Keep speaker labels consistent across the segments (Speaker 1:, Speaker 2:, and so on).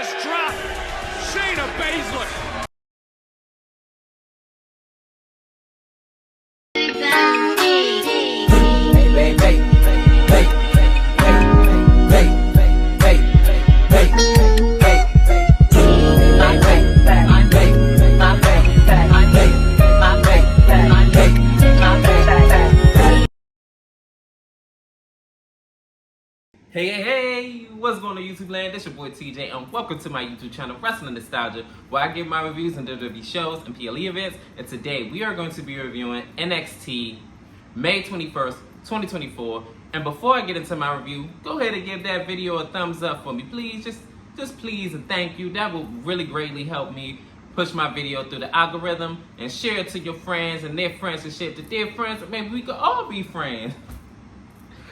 Speaker 1: just dropped Shayna Baszler.
Speaker 2: Hey, what's going on YouTube land? This your boy TJ and welcome to my YouTube channel, Wrestling Nostalgia, where I give my reviews on WWE shows and PLE events. And today we are going to be reviewing NXT May 21st, 2024. And before I get into my review, go ahead and give that video a thumbs up for me, please. Just please and thank you. That will really greatly help me push my video through the algorithm, and share it to your friends and their friends and share it to their friends. Maybe we could all be friends.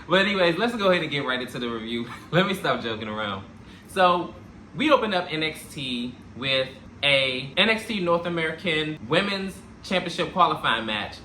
Speaker 2: But anyways, let's go ahead and get right into the review. Let me stop joking around. So, we opened up NXT with a NXT North American Women's Championship qualifying match.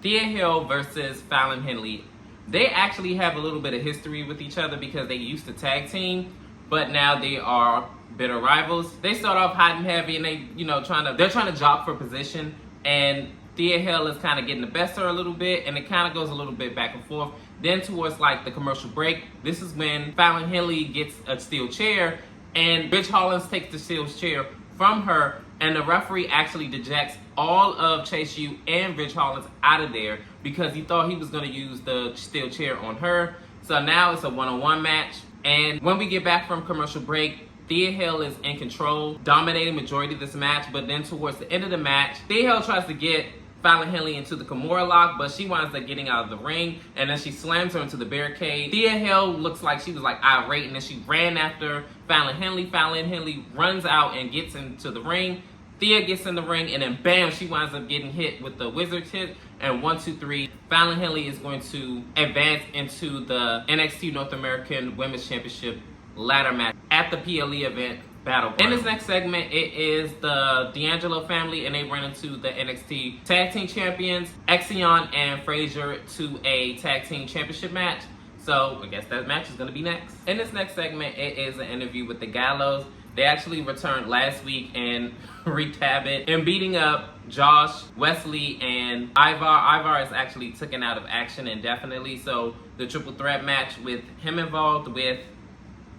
Speaker 2: Thea Hill versus Fallon Henley. They actually have a little bit of history with each other because they used to tag team, but now they are bitter rivals. They start off hot and heavy, and they're trying to jock for position, and Thea Hill is kind of getting the best of her a little bit, and it kind of goes a little bit back and forth. Then towards like the commercial break, this is when Fallon Henley gets a steel chair, and Ridge Holland takes the steel chair from her, and the referee actually ejects all of Chase U and Ridge Holland out of there because he thought he was going to use the steel chair on her. So now it's a one-on-one match, and when we get back from commercial break, Thea Hill is in control, dominating majority of this match, but then towards the end of the match, Thea Hill tries to get Fallon Henley into the Kimura lock, but she winds up getting out of the ring, and then she slams her into the barricade. Thea Hill looks like she was like irate, and then she ran after Fallon Henley. Fallon Henley runs out and gets into the ring. Thea gets in the ring, and then bam, she winds up getting hit with the Wizard's hit, and 1, 2, 3. Fallon Henley is going to advance into the NXT North American Women's Championship ladder match at the PLE event Battle. In this next segment, it is the D'Angelo family, and they run into the NXT Tag Team Champions, Exion and Frazier, to a Tag Team Championship match. So I guess that match is going to be next. In this next segment, it is an interview with the Gallows. They actually returned last week and wreaked havoc in beating up Josh, Wesley, and Ivar. Ivar is actually taken out of action indefinitely. So the triple threat match with him involved with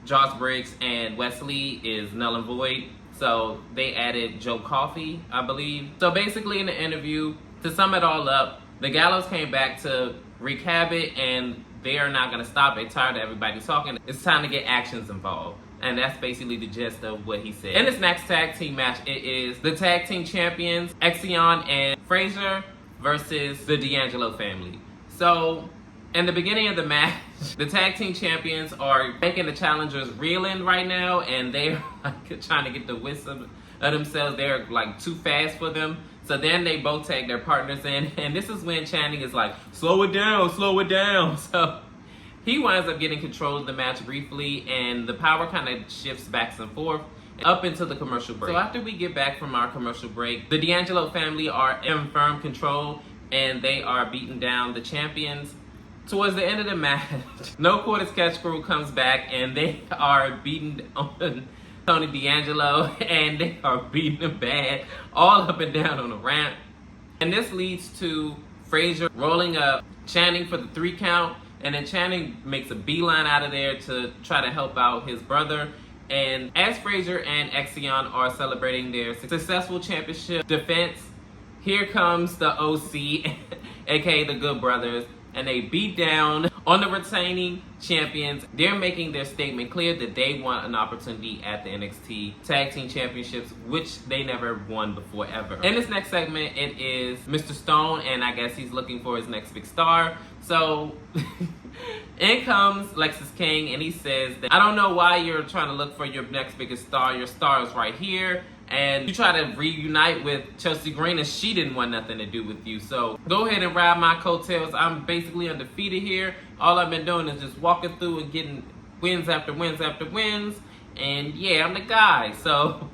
Speaker 2: Josh Briggs and Wesley is null and void. So they added Joe Coffey, I believe. So basically in the interview, to sum it all up, the Gallows came back to wreak havoc, and they are not going to stop. They're tired of everybody talking. It's time to get actions involved. And that's basically the gist of what he said. In this next tag team match, it is the tag team champions, Exion and Frazier, versus the D'Angelo family. So in the beginning of the match, the tag team champions are making the challengers reeling right now, and they're like trying to get the wits of themselves. They're like too fast for them. So then they both tag their partners in, and this is when Channing is like, slow it down, slow it down. So he winds up getting control of the match briefly, and the power kind of shifts back and forth up into the commercial break. So after we get back from our commercial break, the D'Angelo family are in firm control, and they are beating down the champions. Towards the end of the match, No Quarter Sketch Crew comes back, and they are beating on Tony D'Angelo, and they are beating him bad all up and down on the ramp. And this leads to Frazier rolling up Channing for the 3 count, and then Channing makes a beeline out of there to try to help out his brother. And as Frazier and Exion are celebrating their successful championship defense, here comes the OC, aka the Good Brothers, and they beat down on the retaining champions. They're making their statement clear that they want an opportunity at the NXT Tag Team Championships, which they never won before ever. In this next segment, it is Mr. Stone, and I guess he's looking for his next big star. So in comes Lexis King, and he says that, I don't know why you're trying to look for your next biggest star. Your star is right here. And you try to reunite with Chelsea Green, and she didn't want nothing to do with you. So go ahead and ride my coattails. I'm basically undefeated here. All I've been doing is just walking through and getting wins after wins after wins. And yeah, I'm the guy. So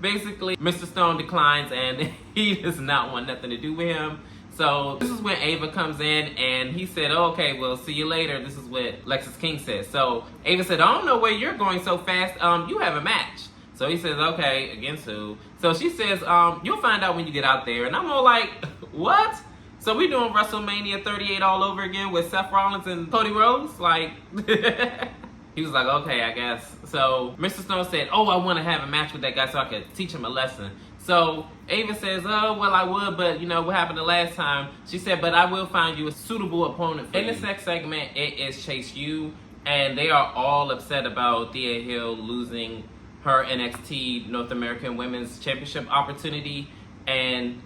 Speaker 2: basically, Mr. Stone declines, and he does not want nothing to do with him. So this is when Ava comes in, and he said, oh, okay, well, see you later. This is what Lexis King said. So Ava said, I don't know where you're going so fast. You have a match. So he says, okay, against who? So she says, you'll find out when you get out there. And I'm all like, what? So we doing WrestleMania 38 all over again with Seth Rollins and Cody Rhodes? Like, he was like, okay, I guess. So Mr. Stone said, oh, I want to have a match with that guy so I could teach him a lesson. So Ava says, oh, well, I would, but you know, what happened the last time? She said, but I will find you a suitable opponent for you. In this next segment, it is Chase U, and they are all upset about Thea Hill losing her NXT North American Women's Championship opportunity, and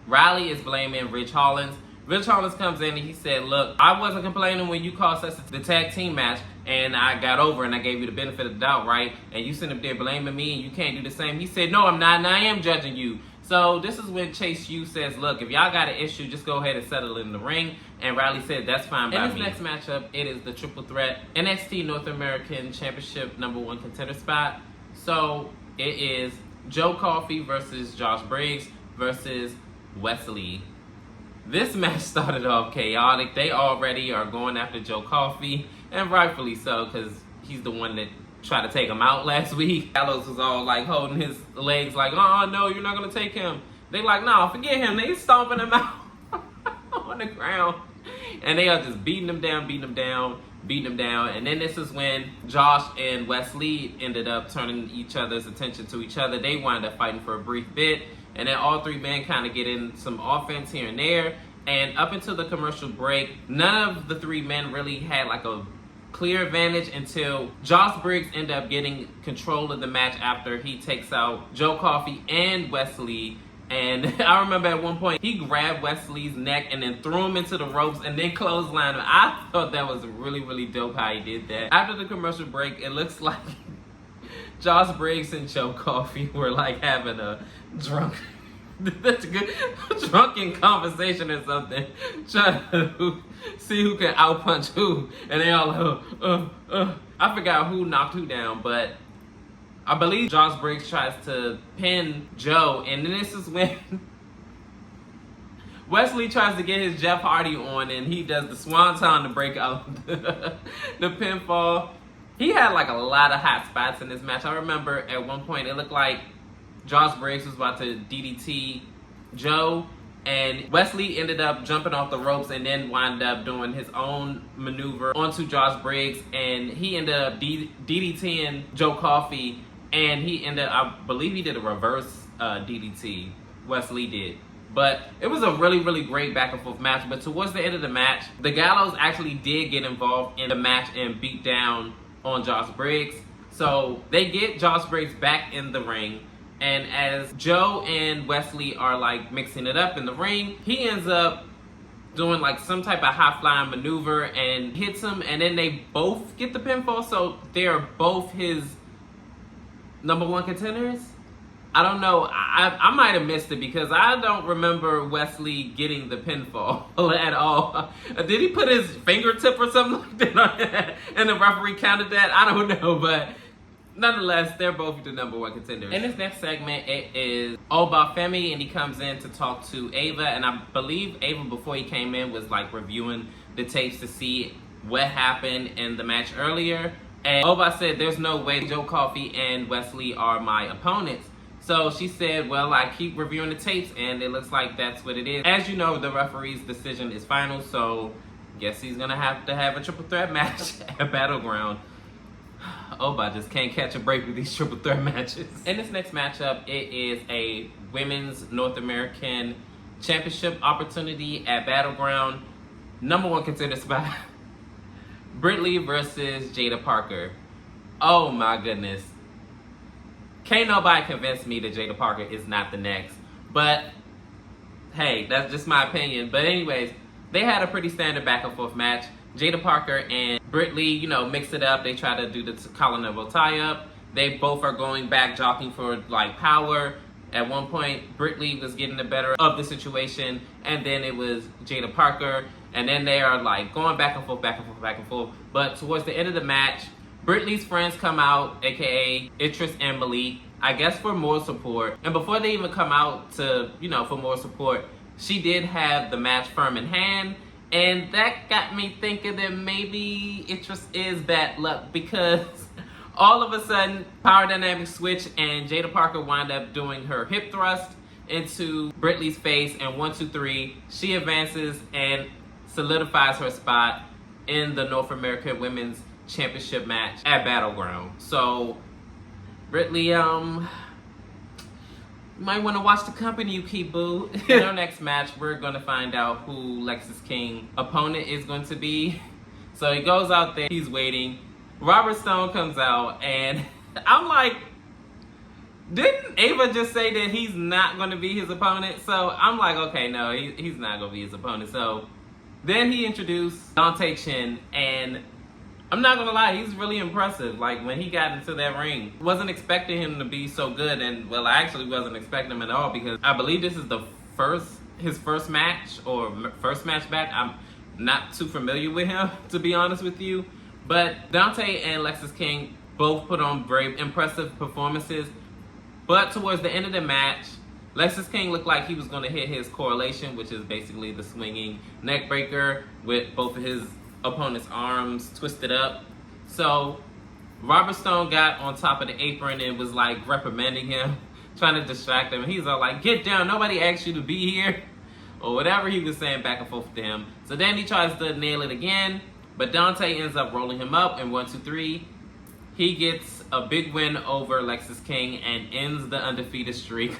Speaker 2: Riley is blaming Ridge Hollins. Ridge Hollins comes in and he said, look, I wasn't complaining when you cost us the tag team match and I got over and I gave you the benefit of the doubt, right? And you sit up there blaming me and you can't do the same. He said, no, I'm not, and I am judging you. So this is when Chase U says, look, if y'all got an issue, just go ahead and settle it in the ring. And Riley said, that's fine by me. In this next matchup, it is the triple threat NXT North American Championship #1 contender spot. So it is Joe Coffey versus Josh Briggs versus Wesley. This match started off chaotic. They already are going after Joe Coffey, and rightfully so, because he's the one that tried to take him out last week. Gallows was all like holding his legs like, oh no, you're not going to take him. They like, no, forget him. They stomping him out on the ground. And they are just beating him down. And then this is when Josh and Wesley ended up turning each other's attention to each other. They wound up fighting for a brief bit. And then all three men kind of get in some offense here and there. And up until the commercial break, none of the three men really had like a clear advantage until Josh Briggs ended up getting control of the match after he takes out Joe Coffey and Wesley. And I remember at one point, he grabbed Wesley's neck and then threw him into the ropes and then clotheslined him. I thought that was really, really dope how he did that. After the commercial break, it looks like Josh Briggs and Joe Coffey were like having a drunken conversation or something, trying to see who can outpunch who, and they all I forgot who knocked who down, but I believe Josh Briggs tries to pin Joe, and then this is when Wesley tries to get his Jeff Hardy on, and he does the swanton to break out the pinfall. He had like a lot of hot spots in this match. I remember at one point it looked like Josh Briggs was about to DDT Joe, and Wesley ended up jumping off the ropes and then wound up doing his own maneuver onto Josh Briggs, and he ended up DDTing Joe Coffey, and he ended up, I believe he did a reverse DDT, Wesley did. But it was a really, really great back and forth match. But towards the end of the match, the Gallows actually did get involved in the match and beat down on Josh Briggs. So they get Josh Briggs back in the ring. And as Joe and Wesley are like mixing it up in the ring, he ends up doing like some type of high flying maneuver and hits him. And then they both get the pinfall. So they're both his #1 contenders. I don't know. I might have missed it because I don't remember Wesley getting the pinfall at all. Did he put his fingertip or something like that and the referee counted that? I don't know, but nonetheless, they're both the #1 contenders. In this next segment, it is Oba Femi, and he comes in to talk to Ava, and I believe Ava, before he came in, was like reviewing the tapes to see what happened in the match earlier. And Oba said, there's no way Joe Coffey and Wesley are my opponents. So she said, well, I keep reviewing the tapes, and it looks like that's what it is. As you know, the referee's decision is final, so guess he's going to have a triple threat match at Battleground. Oba just can't catch a break with these triple threat matches. In this next matchup, it is a Women's North American Championship opportunity at Battleground. #1 contender spot. Britt Lee versus Jada Parker. Oh my goodness. Can't nobody convince me that Jada Parker is not the next. But, hey, that's just my opinion. But anyways, they had a pretty standard back and forth match. Jada Parker and Britt Lee, mix it up. They try to do the collar and tie up. They both are going back, jockeying for like power. At one point, Britt Lee was getting the better of the situation, and then it was Jada Parker, and then they are like going back and forth, back and forth, back and forth. But towards the end of the match, Britt Lee's friends come out, aka Idris and Malik, I guess for more support. And before they even come out to, for more support, she did have the match firm in hand. And that got me thinking that maybe Idris is bad luck, because all of a sudden, power dynamics switch, and Jada Parker wound up doing her hip thrust into Britt Lee's face, and 1, 2, 3, she advances and solidifies her spot in the North America Women's Championship match at Battleground. So, Britt Lee, you might want to watch the company you keep, boo. In our next match, we're going to find out who Lexis King opponent is going to be. So he goes out there, he's waiting. Robert Stone comes out, and I'm like, didn't Ava just say that he's not going to be his opponent? So I'm like, okay, no, he's not going to be his opponent. So then he introduced Dante Chen, and I'm not going to lie, he's really impressive. Like, when he got into that ring, wasn't expecting him to be so good, and, well, I actually wasn't expecting him at all, because I believe this is his first match, or first match back. I'm not too familiar with him, to be honest with you. But Dante and Lexis King both put on very impressive performances. But towards the end of the match, Lexis King looked like he was going to hit his correlation, which is basically the swinging neck breaker with both of his opponent's arms twisted up. So Robert Stone got on top of the apron and was like reprimanding him, trying to distract him. He's all like, "Get down, nobody asked you to be here," or whatever he was saying back and forth to him. So then he tries to nail it again, but Dante ends up rolling him up in 1, 2, 3. He gets a big win over Lexis King and ends the undefeated streak.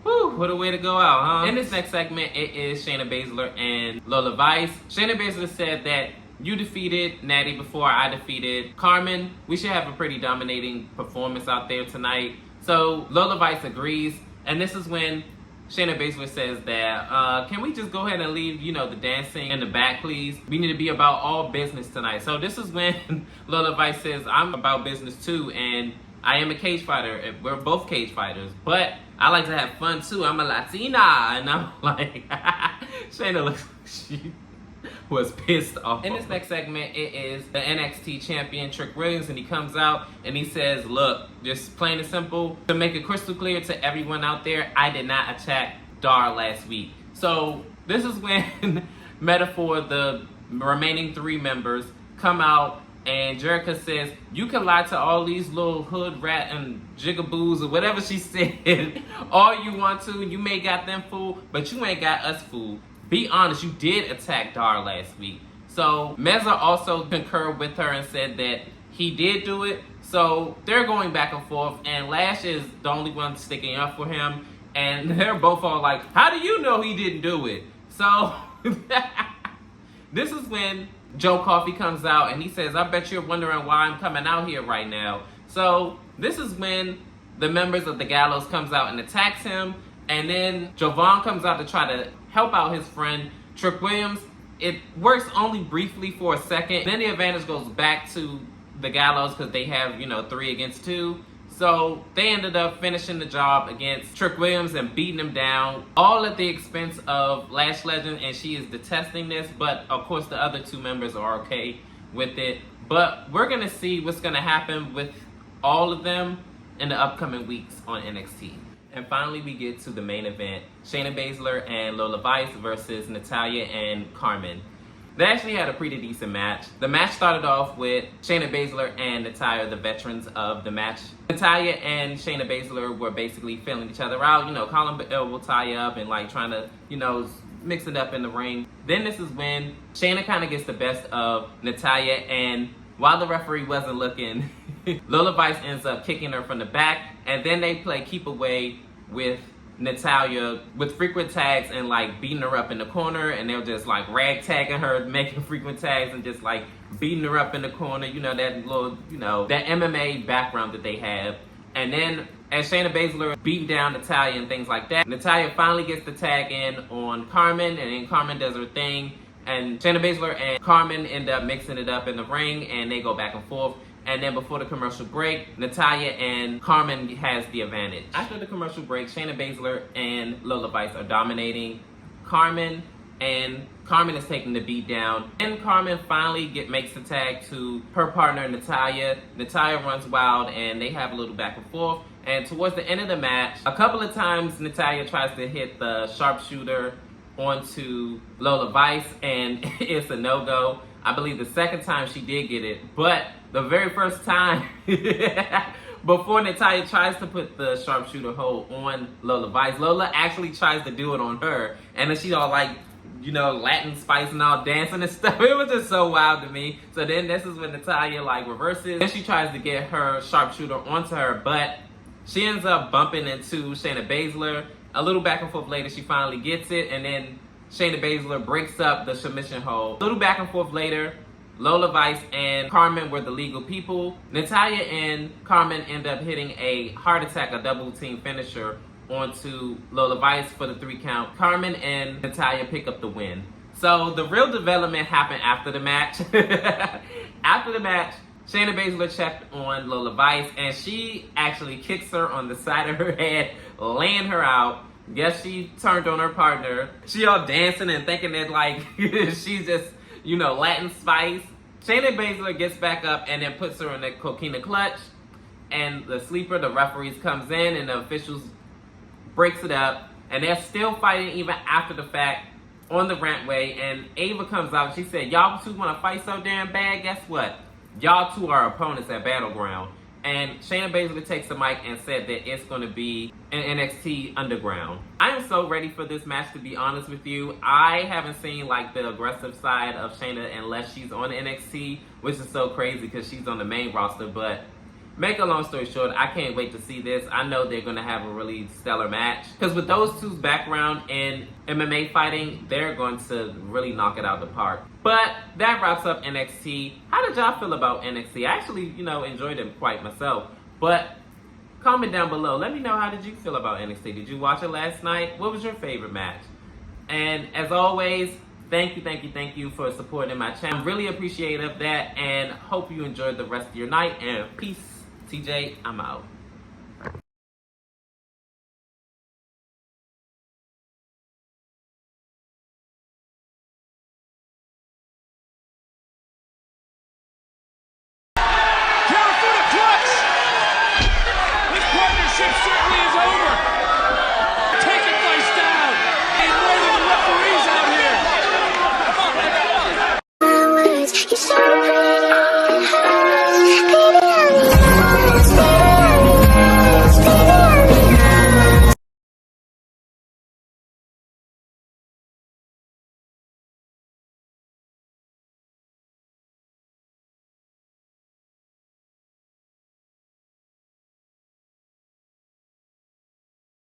Speaker 2: Whew, what a way to go out, huh? In this next segment, it is Shayna Baszler and Lola Vice. Shayna Baszler said that you defeated Natty before I defeated Carmen. We should have a pretty dominating performance out there tonight. So Lola Vice agrees, and this is when Shayna Baszler says that, can we just go ahead and leave, the dancing in the back, please? We need to be about all business tonight. So this is when Lola Vice says, I'm about business too, and I am a cage fighter. We're both cage fighters, but I like to have fun too. I'm a Latina. And I'm like, Shayna looks like she was pissed off. In this next segment, it is the NXT champion, Trick Williams, and he comes out and he says, look, just plain and simple, to make it crystal clear to everyone out there, I did not attack Dar last week. So this is when Metaphor, the remaining 3 members, come out, and Jerica says, you can lie to all these little hood rat and jigaboos or whatever she said all you want to. You may got them fooled, but you ain't got us fooled. Be honest, you did attack Dar last week. So Meza also concurred with her and said that he did do it. So they're going back and forth, and Lash is the only one sticking up for him. And they're both all like, how do you know he didn't do it? So this is when Joe Coffey comes out and he says, I bet you're wondering why I'm coming out here right now. So this is when the members of the Gallows comes out and attacks him. And then Jovan comes out to try to help out his friend Trick Williams. It works only briefly for a second. Then the advantage goes back to the Gallows because they have, 3 against 2. So they ended up finishing the job against Trick Williams and beating him down, all at the expense of Lash Legend, and she is detesting this, but of course the other 2 members are okay with it. But we're going to see what's going to happen with all of them in the upcoming weeks on NXT. And finally, we get to the main event, Shayna Baszler and Lola Vice versus Natalya and Carmen. They actually had a pretty decent match. The match started off with Shayna Baszler and Natalya, the veterans of the match. Natalya and Shayna Baszler were basically feeling each other out, calling elbow tie up and trying to, mix it up in the ring. Then this is when Shayna kind of gets the best of Natalya, and while the referee wasn't looking, Lola Vice ends up kicking her from the back, and then they play keep away with Natalya with frequent tags and beating her up in the corner, and they're just rag tagging her, making frequent tags and just beating her up in the corner, that little, that MMA background that they have. And then as Shayna Baszler beating down Natalya and things like that, Natalya finally gets the tag in on Carmen, and then Carmen does her thing, and Shayna Baszler and Carmen end up mixing it up in the ring, and they go back and forth. And then before the commercial break, Natalya and Carmen has the advantage. After the commercial break, Shayna Baszler and Lola Vice are dominating Carmen, and Carmen is taking the beat down. And Carmen finally makes the tag to her partner, Natalya. Natalya runs wild, and they have a little back and forth. And towards the end of the match, a couple of times Natalya tries to hit the sharpshooter onto Lola Vice, and it's a no-go. I believe the second time she did get it, but the very first time, before Natalya tries to put the sharpshooter hold on Lola Vice, Lola actually tries to do it on her, and then she all like, you know, Latin spice and all dancing and stuff. It was just so wild to me. So then this is when Natalya like reverses, and she tries to get her sharpshooter onto her, but she ends up bumping into Shayna Baszler. A little back and forth later, she finally gets it, and then Shayna Baszler breaks up the submission hold. A little back and forth later, Lola Vice and Carmen were the legal people. Natalya and Carmen end up hitting a heart attack, a double team finisher, onto Lola Vice for the 3 count. Carmen and Natalya pick up the win. So the real development happened after the match. After the match, Shayna Baszler checked on Lola Vice, and she actually kicks her on the side of her head, laying her out. Guess she turned on her partner. She all dancing and thinking that like she's just, you know, Latin spice. Shayna Baszler gets back up and then puts her in the coquina clutch. And the sleeper, the referees, comes in and the officials breaks it up. And they're still fighting even after the fact on the rampway. And Ava comes out and she said, y'all two want to fight so damn bad? Guess what? Y'all two are opponents at Battleground. And Shayna Baszler takes the mic and said that it's going to be an NXT Underground. I am so ready for this match, to be honest with you. I haven't seen like the aggressive side of Shayna unless she's on NXT, which is so crazy because she's on the main roster. But make a long story short, I can't wait to see this. I know they're going to have a really stellar match, because with those two's background in MMA fighting, they're going to really knock it out of the park. But that wraps up NXT. How did y'all feel about NXT? I actually, you know, enjoyed it quite myself. But comment down below. Let me know, how did you feel about NXT? Did you watch it last night? What was your favorite match? And as always, thank you for supporting my channel. I'm really appreciative of that, and hope you enjoyed the rest of your night. And peace. TJ, I'm out.